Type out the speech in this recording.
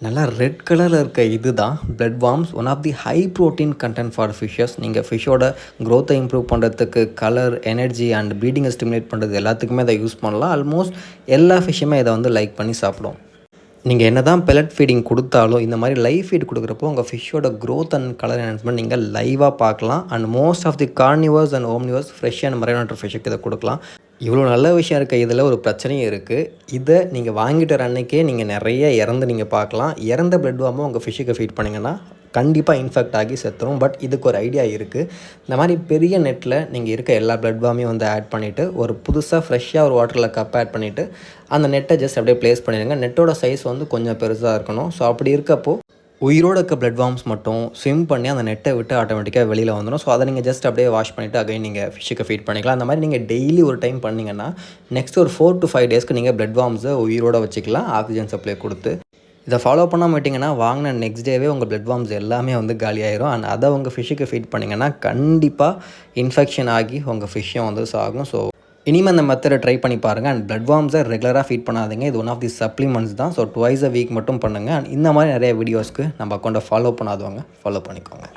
நல்லா ரெட் கலரில் இருக்க இது தான் blood worms. One of the high protein content for fishes. நீங்கள் ஃபிஷ்ஷோட க்ரோத்தை இம்ப்ரூவ் பண்ணுறதுக்கு, கலர், எனர்ஜி அண்ட் ப்ரீடிங்கை ஸ்டிமுலேட் பண்ணுறது எல்லாத்துக்குமே இதை யூஸ் பண்ணலாம். ஆல்மோஸ்ட் எல்லா ஃபிஷ்ஷுமே இதை வந்து லைக் பண்ணி சாப்பிடும். நீங்கள் என்ன தான் பெலட் ஃபீடிங் கொடுத்தாலும் இந்த மாதிரி லைவ் ஃபீட் கொடுக்குறப்போ உங்கள் ஃபிஷ்ஷோட க்ரோத் அண்ட் கலர் என்ஹான்ஸ்மெண்ட் நீங்கள் லைவாக பார்க்கலாம். And most of the carnivores and omnivores fresh and marine ஃபிஷ்ஷுக்கு இதை கொடுக்கலாம். இவ்வளோ நல்ல விஷயம் இருக்க இதில் ஒரு பிரச்சனையும் இருக்குது. இதை நீங்கள் வாங்கிட்டு வர அன்றைக்கே நீங்கள் நிறைய இறந்து நீங்கள் பார்க்கலாம். இறந்த பிளட் வார்மை உங்கள் ஃபிஷ்ஷுக்கு ஃபீட் பண்ணிங்கன்னா கண்டிப்பாக இன்ஃபெக்ட் ஆகி செத்துரும். பட் இதுக்கு ஒரு ஐடியா இருக்குது. இந்த மாதிரி பெரிய நெட்டில் நீங்கள் இருக்க எல்லா பிளட் வார்மையும் வந்து ஆட் பண்ணிவிட்டு ஒரு புதுசாக ஃப்ரெஷ்ஷாக ஒரு வாட்டரில் கப் ஆட் பண்ணிவிட்டு அந்த நெட்டை ஜஸ்ட் அப்படியே ப்ளேஸ் பண்ணிடுங்க. நெட்டோட சைஸ் வந்து கொஞ்சம் பெருசாக இருக்கணும். ஸோ அப்படி இருக்கப்போ உயிரோட இருக்க பிளட் வார்ம்ஸ் மட்டும் ஸ்விம் பண்ணி அந்த நெட்டை விட்டு ஆட்டோமேட்டிக்காக வெளியில் வந்துடும். ஸோ அதை நீங்கள் ஜஸ்ட் அப்படியே வாஷ் பண்ணிவிட்டு அகைன் நீங்கள் ஃபிஷ்ஷுக்கு ஃபீட் பண்ணிக்கலாம். அந்த மாதிரி நீங்கள் டெய்லி ஒரு டைம் பண்ணிங்கன்னா நெக்ஸ்ட் ஒரு 4 to 5 டேஸ்க்கு நீங்கள் பிளட் வார்ம்ஸை உயிரோட வச்சுக்கலாம், ஆக்சிஜன் சப்ளை கொடுத்து. இதை ஃபாலோ பண்ணாமல் விட்டிங்கன்னா வாங்கின நெக்ஸ்ட் டேவே உங்கள் பிளட் வார்ம்ஸ் எல்லாமே வந்து காலியாயிரும். அண்ட் அதை உங்கள் ஃபிஷ்ஷுக்கு ஃபீட் பண்ணிங்கன்னா கண்டிப்பாக இன்ஃபெக்ஷன் ஆகி உங்கள் ஃபிஷ்ஷும் வந்து சாகும். ஸோ இனிமேல் அந்த மெத்தடை ட்ரை பண்ணி பாருங்கள். அண்ட் பிளட் வார்ம்ஸை ரெகுலராக ஃபீட் பண்ணாதீங்க. இது ஒன் ஆஃப் தி சப்ளிமெண்ட்ஸ் தான். ஸோ 2 times a week மட்டும் பண்ணுங்கள். அண்ட் இந்த மாதிரி நிறைய வீடியோஸ்க்கு நம்ம அக்கௌண்ட்டை ஃபாலோ பண்ணாதவங்க ஃபாலோ பண்ணிக்கோங்க.